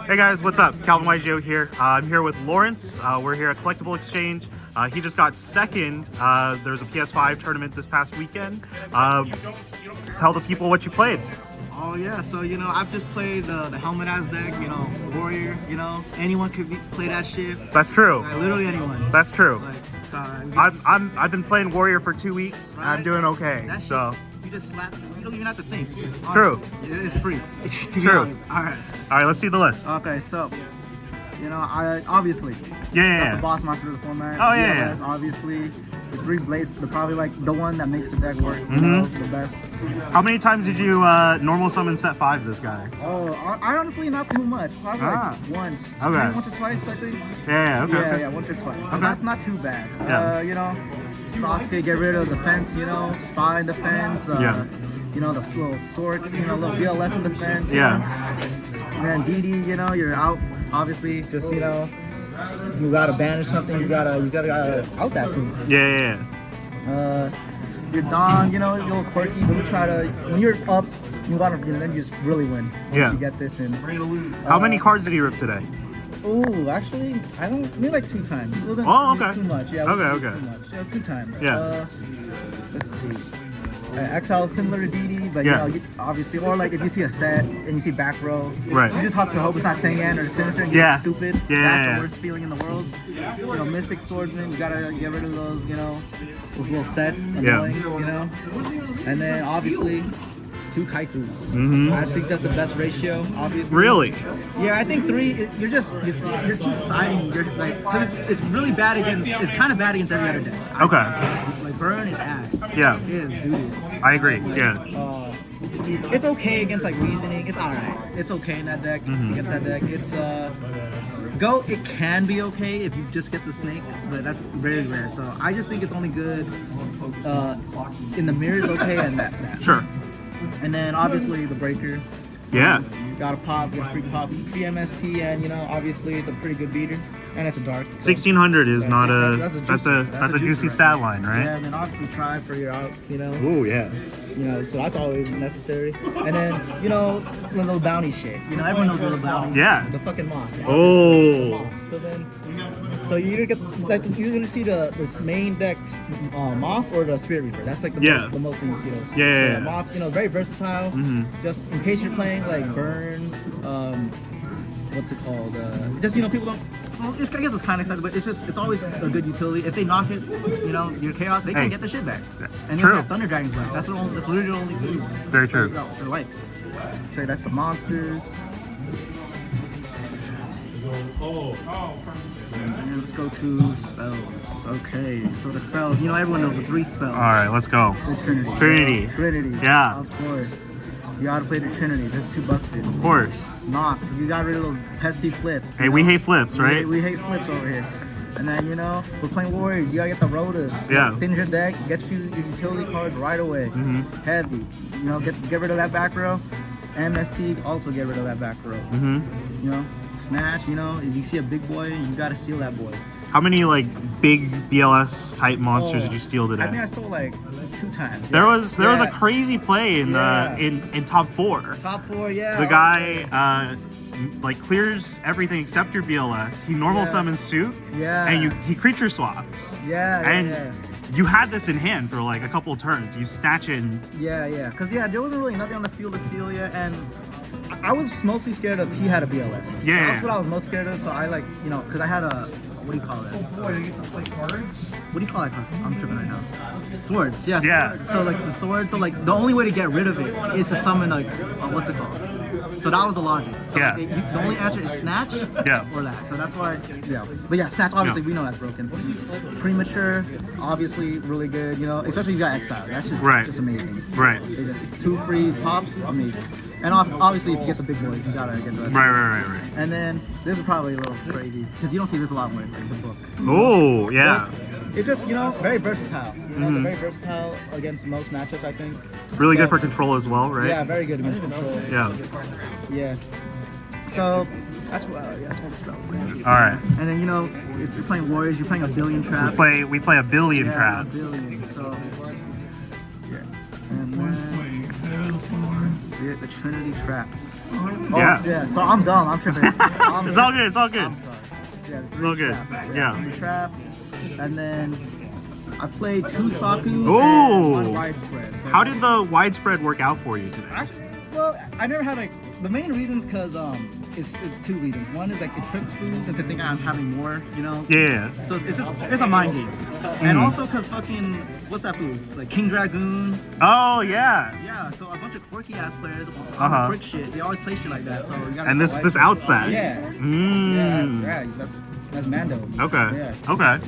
Hey guys, what's up? Calvin-YGO here. I'm here with Lawrence. We're here at Collectible Exchange. He just got second. There was a PS5 tournament this past weekend. Tell the people what you played. Oh yeah, so I've just played the helmet as deck, warrior, anyone could play that shit. That's true. Like, literally anyone. That's true. Like, so I've been playing warrior for 2 weeks. Right? I'm doing okay. That shit, so you just slap. You don't even have to think. Honestly, true. It's free. To be true. honest. All right, let's see the list. Okay, so I obviously. Yeah. The boss monster of the format. Oh yeah. Obviously. The 3 blades, they're probably like the one that makes the deck work. The best. How many times did you normal summon set 5 this guy? Oh, I honestly not too much. Probably like once. Okay. Maybe once or twice, I think. Yeah. Okay. Yeah, once or twice. So Okay. not too bad. Yeah. Sasuke, get rid of the fence. Spy in defense. Yeah. The little swords. Little BLS in defense. Yeah. And then DD, you're out. Obviously, just you gotta banish something. You gotta out that food. Yeah. You're Don, you're a little quirky, but when you're up, then you just really win. Once you get this in. How many cards did he rip today? Oh, actually, maybe like 2 times. It wasn't too much. Yeah, okay. Too much. Yeah, 2 times. Yeah. Let's see. XL is similar to DD, but obviously, or like if you see a set and you see back row, right? You just have to hope it's not Saiyan or Sinister and you get stupid. That's the worst feeling in the world. Mystic Swordsman, you gotta get rid of those, those little sets, annoying, And then obviously 2 Kaikus. I think that's the best ratio, obviously. Really? Yeah, I think 3. You're too siding. You're like, cause it's really bad against. It's kind of bad against every other deck. Okay. Like burn is ass. Yeah. It is doo-doo. I agree. Yeah. It's okay against like reasoning. It's alright. It's okay in that deck. Against that deck. It's Go. It can be okay if you just get the snake, but that's very rare. So I just think it's only good in the mirrors. Okay, and that. Sure. And then obviously the breaker. Yeah. Got a pop, get a free pop, free MST, and obviously it's a pretty good beater, and it's a dark. So 1600 is not that's a juicy stat line, right? Yeah, and then obviously try for your outs, Oh yeah. So that's always necessary. And then the little bounty shit. Everyone knows the little bounty. Yeah. The fucking moth. Oh. So you either you're gonna see this main deck moth or the Spirit Reaper. That's like the most thing you see those. Yeah. Moths, very versatile. Just in case you're playing like burn, what's it called? Just people don't. Well, I guess it's kind of expensive, but it's always a good utility. If they knock it, your chaos, they can get the shit back. And then that Thunder Dragon's left. That's literally the only thing. Very true. For likes. Say that's the monsters. And let's go to spells. Okay, so the spells, everyone knows the 3 spells. Alright, let's go. The Trinity. Trinity. Yeah. Of course. You gotta play the Trinity. That's too busted. Of course. Nox. You got rid of those pesky flips. Hey, we hate flips, right? We hate flips over here. And then, we're playing Warriors. You gotta get the Rotas. Yeah. Thin your deck, get you your utility cards right away. Heavy. Get rid of that back row. MST, also get rid of that back row. Snatch, if you see a big boy, you gotta steal that boy. How many big BLS type monsters did you steal today? I think I stole 2 times. There was a crazy play in the in top 4. Top 4, yeah. The guy clears everything except your BLS. He normal summons suit. Yeah. And he creature swaps. Yeah. You had this in hand for a couple of turns. You snatch it. Yeah. Because there wasn't really nothing on the field to steal yet, and I was mostly scared of he had a BLS. Yeah. That's what I was most scared of. So I because I had a, what do you call that? Oh boy, you get to play cards? What do you call that? I'm tripping right now. Swords. Yes. Yeah. So the sword. So the only way to get rid of it is to summon what's it called? So that was the logic. So the only answer is snatch. Or that. So that's why. Yeah. But snatch. Obviously, we know that's broken. Premature. Obviously, really good. Especially if you got exile. That's just amazing. Right. It's just 2 free pops. Amazing. And obviously, if you get the big boys, you gotta get the. Right. And then this is probably a little crazy because you don't see this a lot more in the book. Oh yeah. But it's just very versatile. It's very versatile against most matchups, I think. Really good for control as well, right? Yeah, very good against control. Yeah. So that's all the spells. Man. All right. And then if you're playing Warriors, you're playing a billion traps. We play a billion traps. A billion. So yeah. And then The Trinity Traps. Yeah. So I'm dumb. I'm tripping. It's all good. It's all good. I'm sorry. Yeah, It's all good. Traps. Yeah. 3 traps. And then I played 2 Sakus Ooh. and 1 widespread. So How did the widespread work out for you today? Well, I never had the main reasons because it's 2 reasons. One is like it tricks foods into thinking I'm having more, you know. Yeah. So it's a mind game, and also because fucking what's that food like King Dragoon? Oh yeah. Yeah. So a bunch of quirky ass players on quick shit. They always play shit like that. So you gotta. And this outs that. Yeah. Yeah. That's Mando. Okay. Yeah. Okay.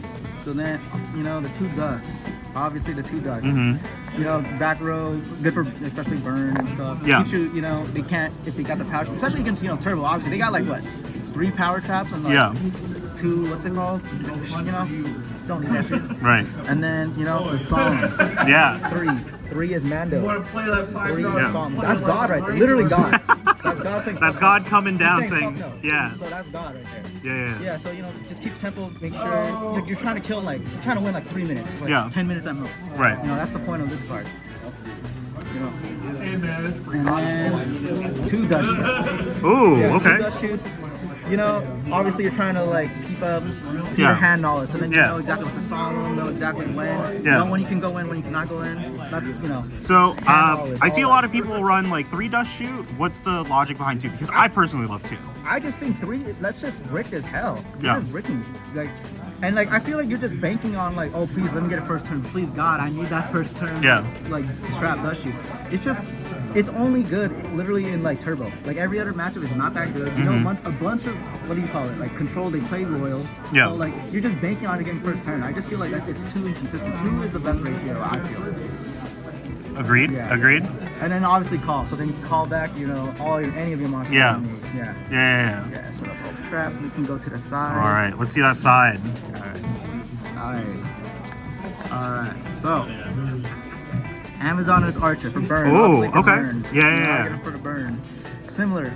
So then the 2 dusts. Obviously the 2 dusts. Mm-hmm. Back row, good for especially burn and stuff. Yeah. Keeps you, they can't, if they got the power, especially against, Turbo, obviously, they got like, what, 3 power traps and like 2, what's it called? Don't need that shit. Right. And then, the song. Yeah. 3 is Mando. You want to play that 5 3 is Yeah. song. That's God right there. Literally God. That's God saying That's fuck God no. coming down He's saying, fuck no. yeah. So that's God right there. Yeah. Yeah, so just keep tempo, make sure you're trying to kill you're trying to win like 3 minutes, like 10 minutes at most. Right. That's the point of this card. Hey man, it's pretty And awesome. then 2 dust shoots. Ooh, Yeah, 2 okay. dust shoots. Obviously you're trying to keep up see Yeah. your hand knowledge, so then you Yeah. know exactly what to song, know exactly when, Yeah. know when you can go in, when you cannot go in. That's So knowledge, I see a all lot that. of people run like 3 dust shoot. What's the logic behind 2? Because I personally love 2. I just think 3. Let's just brick as hell. You're Yeah. just bricking, and I feel like you're just banking on oh please let me get a first turn, please God I need that first turn. Yeah. Trap dust shoot. It's only good literally in turbo. Every other matchup is not that good. A bunch of what do you call it? Control. They play royal. Yeah. So you're just banking on it getting first turn. I just feel like it's too inconsistent. 2 is the best ratio. I feel. Agreed. Yeah. Agreed. And then obviously call. So then you can call back. Any of your monsters. Yeah. Yeah. Yeah. So that's all the traps. And you can go to the side. All right. Let's see that side. Alright, so Amazon is Archer for burn. Oh, obviously for okay. Burn. Yeah. Get him for the burn. Similar,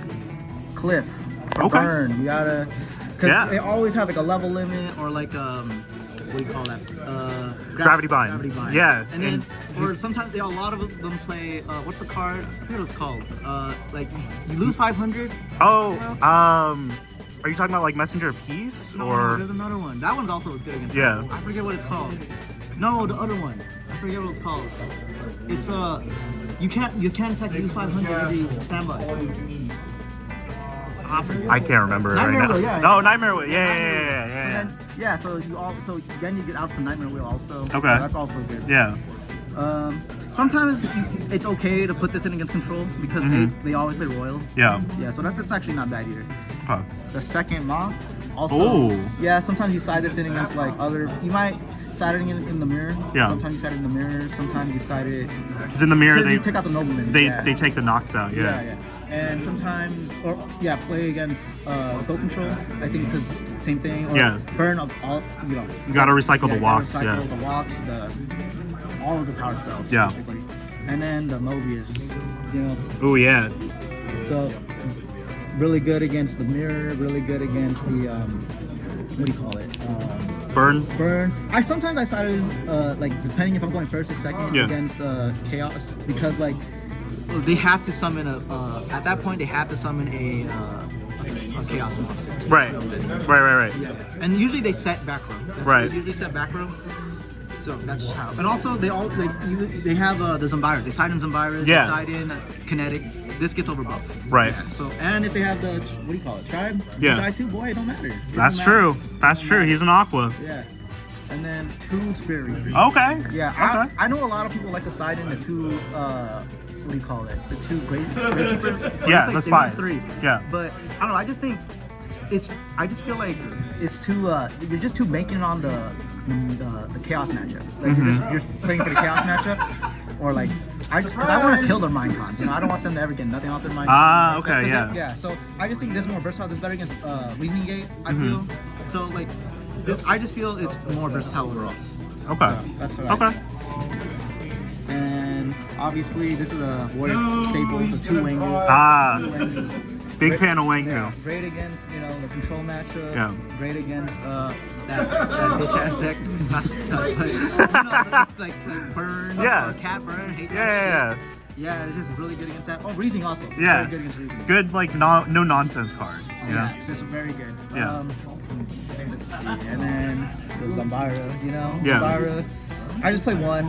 Cliff for Okay. burn. You gotta, because Yeah. they always have a level limit or what do you call that? Gravity bind. Gravity bind. Yeah, And then, and or sometimes a lot of them play. What's the card? I forget what it's called. You lose 500. Oh, are you talking about Messenger of Peace No, or? there's another one. That one's also as good against. Yeah. I forget what it's called. No, the other one. I forget what it's called. It's you can't attack use 500 every standby. I can't remember right Nightmare now. Wheel, yeah. No, Nightmare Wheel. Yeah. So then you get out to Nightmare Wheel also. Okay. So that's also good. Yeah. Sometimes it's okay to put this in against control because they always play royal. Yeah. Yeah, so that's actually not bad either. Huh. The second moth also. Ooh. Yeah, sometimes you side this in against other. You might side it in the mirror. Yeah. Sometimes you side it in the mirror. Sometimes you side it. Because in the mirror Because they you take out the nobleman. they take the knocks out. Yeah. And sometimes, play against go control. I think because same thing. Or burn all. You gotta recycle the walks. Recycle the walks. All of the power spells. Yeah. Basically. And then the Mobius. Oh yeah. So really good against the mirror. Really good against the what do you call it? Burn. I sometimes sided depending if I'm going first or second against chaos because they have to summon at that point they have to summon a chaos monster. Right. Yeah. And usually they set back row. They usually set back row. So that's how. And also they they have the Zombiras. They side in Zombiras. Yeah. They side in Kinetic. This gets over both. Right. Yeah, so and if they have the what do you call it? Tribe. Yeah. Die too. Boy, it don't matter. That's true. That's true. He's an Aqua. Yeah. And then 2 Spirit Reapers. Okay. Yeah. Okay. I know a lot of people like to side in the 2. What do you call it? The 2 Great Keepers. Yeah, They the spies. 3. Yeah. But I don't know. I just think I just feel like it's too. You're just too banking it on the chaos matchup. You're just playing for the chaos matchup, or because I want to kill their mind cons. I don't want them to ever get nothing off their mind. Ah, okay, yeah. Yeah. So I just think this is more versatile. This is better against Reasoning Gate. I feel. So I just feel it's more versatile overall. Okay. So that's what I think. And obviously this is a warrior staple, the 2 Wangers. Ah. 2 Wangers. Big fan of Wanku. Yeah, great against the control matchup. Yeah. Great against that bitch ass deck. Like burn. Yeah. Cat burn. Hate that Yeah. shit. Yeah, it's just really good against that. Oh, Reasoning also. Yeah. Very good against Reasoning. Good, like no nonsense card. You know? Yeah, it's just very good. Yeah. Let's see, and then there's Zambara, you know? Yeah. Zambara. I just play one.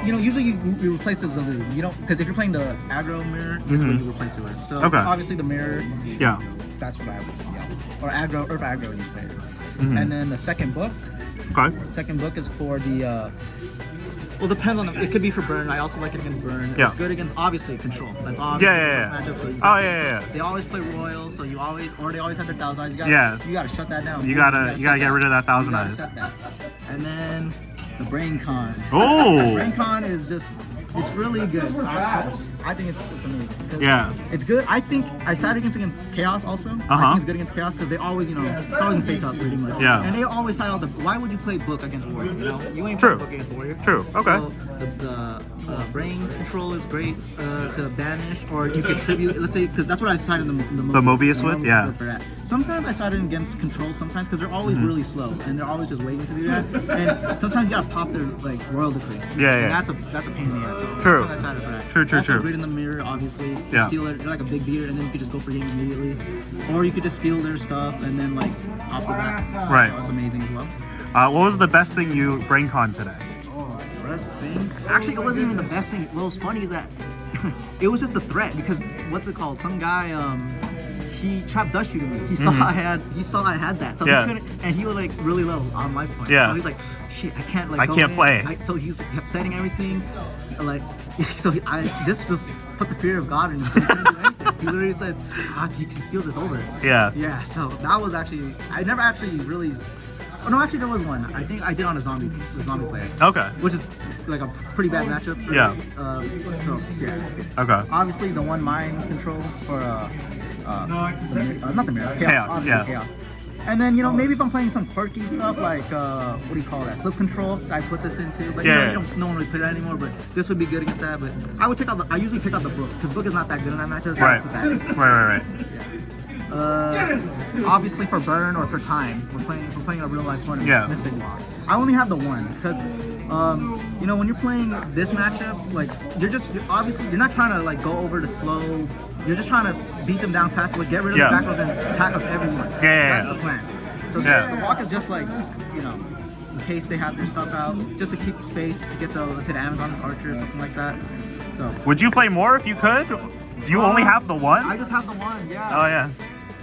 Usually you replace the Zalu. You don't, because if you're playing the aggro mirror, this is what you replace it with. So obviously the mirror. Yeah. That's what I would. Yeah. Or aggro, you play it. And then the second book. Okay. Second book is for the. Well, depends on it. Could be for burn. I also like it against burn. Yeah. It's good against obviously control. That's obviously the first matchup. So yeah. They always play royal, so they always have their 1,000 eyes. You gotta shut that down. You gotta get rid of that 1,000 eyes. And then the brain con. Oh. Brain con is just. It's really good. I think it's amazing. Yeah. It's good. I think I side against Chaos also. I think it's good against Chaos because they always, it's always in face up pretty much. Yeah. And they always side out why would you play Book against Warrior, You ain't True. playing Book against Warrior. True. Okay. So the brain control is great to banish or you contribute. Let's say, because that's what I sided the Mobius with, yeah. For that. Sometimes I sided against control sometimes because they're always really slow and they're always just waiting to do that. And sometimes you gotta pop their Royal Decree. Yeah. And that's a pain in the ass. So True. I sided for that. True. Also, Grid in the mirror, obviously. Yeah. Steal it. They're like a big beater, and then you could just go for game immediately, or you could just steal their stuff and then like off the back. Right. So that's amazing as well. What was the best thing you BrainCon today? Oh, the best thing? Actually, it wasn't even the best thing. What was funny is that it was just a threat because what's it called? Some guy he trapped dust shooting me. He saw I had that, so he couldn't, and he was like really low on life point. Yeah. So he's like, shit, I can't like. I can't play. So he kept setting everything, like. So this just put the fear of God in him. So he couldn't do anything. He literally said, he steals this over. Yeah. Yeah. So that was actually I never actually really. Oh no, actually there was one. I think I did on the zombie player. Okay. Which is like a pretty bad matchup. Yeah. So yeah, it's good. Okay. Obviously the one mind control for not the mirror. Chaos. Yeah. Chaos. And then maybe if I'm playing some quirky stuff like what do you call that? Flip control. I put this into, but no one really play that anymore. But this would be good against that. But I usually take out the book because book is not that good in that matchup. Right. Obviously for burn or for time, we're playing a real life tournament. Yeah. Mystic Walk. I only have the ones because when you're playing this matchup, like you're not trying to like go over the slow. You're just trying to beat them down fast, but get rid of the back row and attack of everyone. That's the plan. So the walk is just like in case they have their stuff out, just to keep space to get the Amazon's Archer or something like that. So would you play more if you could? Do you only have the one? I just have the one. Yeah. Oh yeah.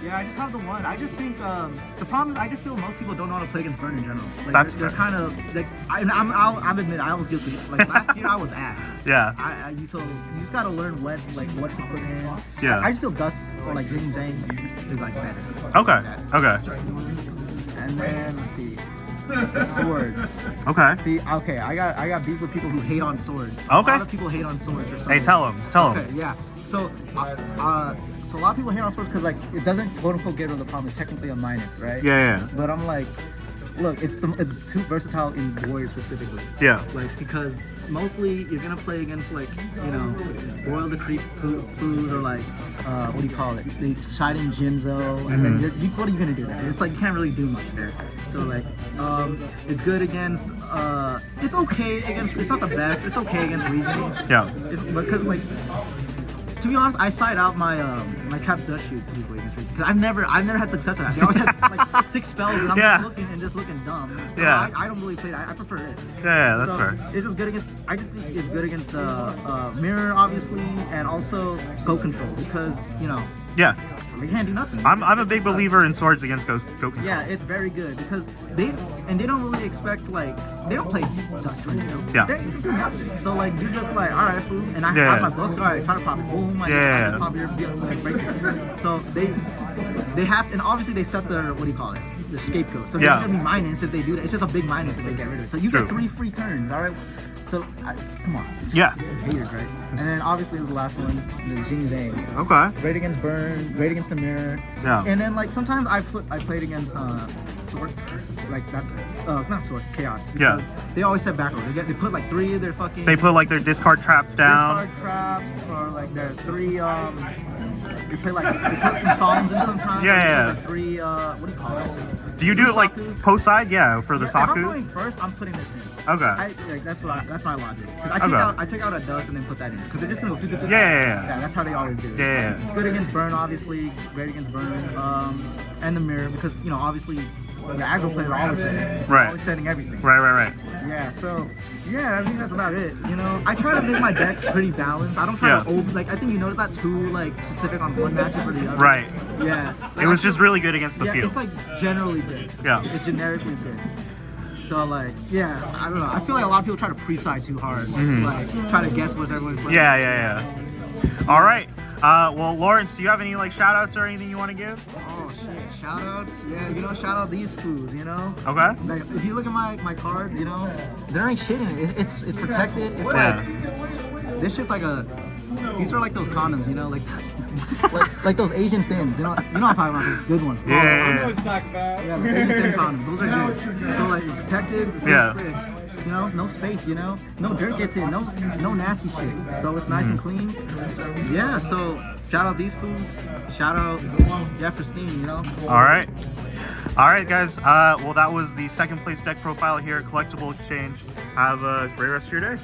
Yeah, I just have the one. I just think the problem is I just feel most people don't know how to play against burn in general. Like, That's they're kind of like I'll admit I was guilty. Like last year I was ass. Yeah. So you just gotta learn what to put in. Yeah. I just feel Dust or like Zing Zang is like better. Okay. And then let's see. The swords. Okay. See, I got beef with people who hate on swords. Okay. A lot of people hate on swords or something. Hey, tell them. Okay, yeah. So, so a lot of people hate on swords because like it doesn't quote unquote get rid of the problem. It's technically a minus, right? Yeah. But I'm like, look, it's too versatile in Warriors specifically. Yeah. Like because mostly you're gonna play against like Royal Decree foods or like what do you call it? They shot in Jinzo, and then what are you gonna do there? It's like you can't really do much there. So like it's good against it's okay against, it's not the best, it's okay against Reasoning. Yeah. Because like to be honest, I side out my my trap dust shoots usually against Reasoning because I've never had success with that. They always had like 6 spells and I'm just looking dumb. So I don't really play that. I prefer this. Yeah, that's fair. It's just good against. I just think it's good against the mirror, obviously, and also go control because Yeah. they can't do nothing. I'm a big believer in swords against go control. Yeah, it's very good because they don't really expect like they don't play Dust Tornado. Yeah. They do nothing. So like you're just like, all right, fool, and I have my books. All right, try to pop it. Boom. I just pop your break it. So they have to, and obviously they set their what do you call it? Their scapegoat. So there's gonna be minus if they do that. It's just a big minus if they get rid of it. So you get 3 free turns. All right. So come on. Yeah. Haters, right? And then obviously was the last one, the Zing Zang. Okay. Great against burn, great against the mirror. Yeah. And then like sometimes I played against sword, like that's not sword, chaos. Because they always set back row. They put like 3 of their fucking. They put like their discard traps down. Discard traps or like their 3 they put some songs in sometimes. Yeah. Like 3 what do you call it? Do you do it like Sakus. post side? Yeah, for the If I'm Sakus. going first, I'm putting this in. Okay. That's my logic. Because I take out a dust and then put that in. Because they're just gonna go. Yeah. That's how they always do. Yeah. It's good against burn, obviously. Great against burn. And the mirror, because obviously the aggro players are always setting. Right. Always setting everything. Right. Yeah. So I think that's about it. I try to make my deck pretty balanced. I don't try to over. Like I think you notice that too specific on one matchup or the other. Right. Yeah. It was just really good against the yeah, field. it's like generally good. Yeah. It's generically good. So like, I don't know. I feel like a lot of people try to pre-side too hard. Like try to guess what everyone's playing. Yeah. All right. Well, Lawrence, do you have any like shout outs or anything you want to give? Oh shit, shout outs. Yeah, shout out these fools, Okay. Like if you look at my card, there ain't shit in it. It's protected. It's like this shit's like these are like those condoms, like those Asian thins, you know what I'm talking about, those good ones. Yeah. Yeah, the Asian thin condoms, those are good. So like protected, feels sick. No space, no dirt gets in, no nasty shit. So it's nice and clean. Yeah, so shout out these fools. Shout out, Pristine, All right, guys. Well, that was the second place deck profile here at Collectible Exchange. Have a great rest of your day.